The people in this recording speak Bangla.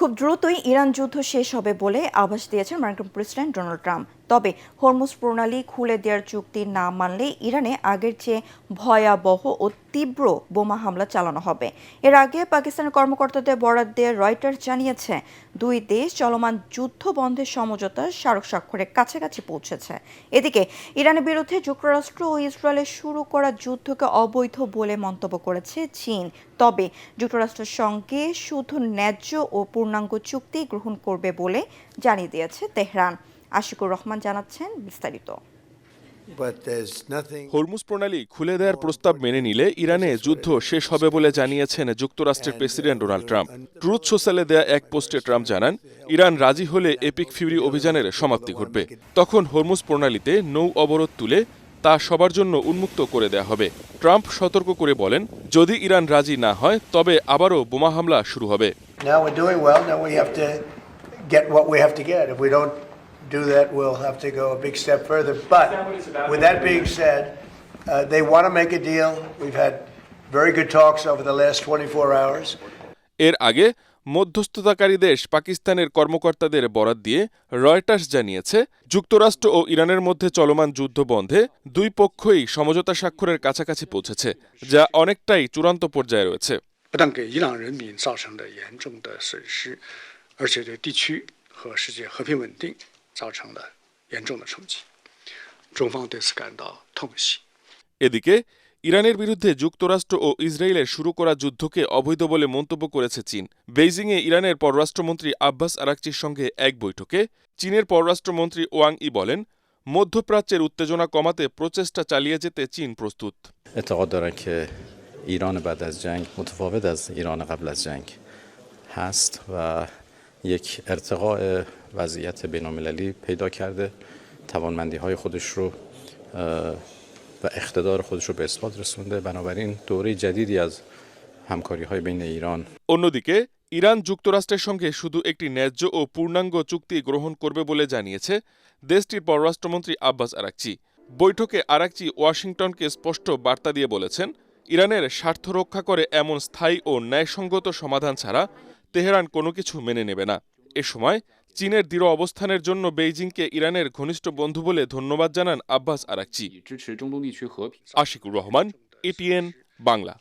খুব দ্রুতই ইরান যুদ্ধ শেষ হবে বলে আভাস দিয়েছেন মার্কিন প্রেসিডেন্ট ডোনাল্ড ট্রাম্প। তবে হরমুজ প্রণালী খুলে দেওয়ার চুক্তি না মানলে ইরানে আগের চেয়ে ভয়াবহ ও তীব্র বোমা হামলা চালানো হবে। এর আগে পাকিস্তানের কর্মকর্তাদের বরাত দিয়ে রয়টার্স জানিয়েছে, দুই দেশ চলমান যুদ্ধ বন্ধের সমঝোতা স্মারক স্বাক্ষরের কাছাকাছি পৌঁছেছে। এদিকে ইরানের বিরুদ্ধে যুক্তরাষ্ট্র ও ইসরায়েলের শুরু করা যুদ্ধকে অবৈধ বলে মন্তব্য করেছে চীন। তবে যুক্তরাষ্ট্রের সঙ্গে শুধু ন্যায্য ও পূর্ণাঙ্গ চুক্তি গ্রহণ করবে বলে জানিয়ে দিয়েছে তেহরান। আশিকুর রহমান জানাচ্ছেন বিস্তারিত। হরমুজ প্রণালী খুলে দেওয়ার প্রস্তাব মেনে নিলে ইরানে যুদ্ধ শেষ হবে বলে জানিয়েছেন যুক্তরাষ্ট্রের প্রেসিডেন্ট ডোনাল্ড ট্রাম্প। ট্রুথ সোশ্যালে দেয়া এক পোস্টে ট্রাম্প জানান, ইরান রাজি হলে এপিক ফিউরি অভিযানের সমাপ্তি ঘটবে। তখন হরমুজ প্রণালীতে নৌ অবরোধ তুলে তা সবার জন্য উন্মুক্ত করে দেয়া হবে। ট্রাম্প সতর্ক করে বলেন, যদি ইরান রাজি না হয় তবে আবারও বোমা হামলা শুরু হবে। Do that, we'll have to go a big step further. But with that being said, they want to make a deal. We've had very good talks over the last 24 hours. এর আগে মধ্যস্থতাকারী দেশ পাকিস্তানের কর্মকর্তাদের বরাত দিয়ে রয়টার্স জানিয়েছে, যুক্তরাষ্ট্র ও ইরানের মধ্যে চলমান যুদ্ধ বন্ধে দুই পক্ষই সমঝোতা স্বাক্ষরের কাছাকাছি পৌঁছেছে, যা অনেকটাই চূড়ান্ত পর্যায়ে রয়েছে। এদিকে ইরানের বিরুদ্ধে যুক্তরাষ্ট্র ও ইসরায়েলের শুরু করা যুদ্ধকে অবৈধ বলে মন্তব্য করেছে চীন। বেইজিংয়ে ইরানের পররাষ্ট্রমন্ত্রী আব্বাস আরাকচির সঙ্গে এক বৈঠকে চীনের পররাষ্ট্রমন্ত্রী ওয়াং ই বলেন, মধ্যপ্রাচ্যের উত্তেজনা কমাতে প্রচেষ্টা চালিয়ে যেতে চীন প্রস্তুত। ایران بعد از جنگ متفاوت از ایران قبل از جنگ هست و یک ارتقاء وضعیت بین‌المللی پیدا کرده، توانمندی‌های خودش رو و اقتدار خودش رو به اثبات رسونده. بنابراین دوره جدیدی از همکاری‌های بین ایران অন্যদিকে ইরান যুক্তরাষ্ট্রের সঙ্গে শুধু একটি ন্যায্য ও পূর্ণাঙ্গ চুক্তি গ্রহণ করবে বলে জানিয়েছে দেশটির পররাষ্ট্রমন্ত্রী আব্বাস আরাকচি। বৈঠকে আরাকচি ওয়াশিংটনকে স্পষ্ট বার্তা দিয়ে বলেছেন, ইরানের স্বার্থ রক্ষা করে এমন স্থায়ী ও ন্যায়সঙ্গত সমাধান ছাড়া তেহরান কোনো কিছু মেনে নেবে না। এ সময় চীনের দৃঢ় অবস্থানের জন্য বেইজিংকে ইরানের ঘনিষ্ঠ বন্ধু বলে ধন্যবাদ জানান Abbas Araghchi. Ashikur Rahman, ATN Bangla.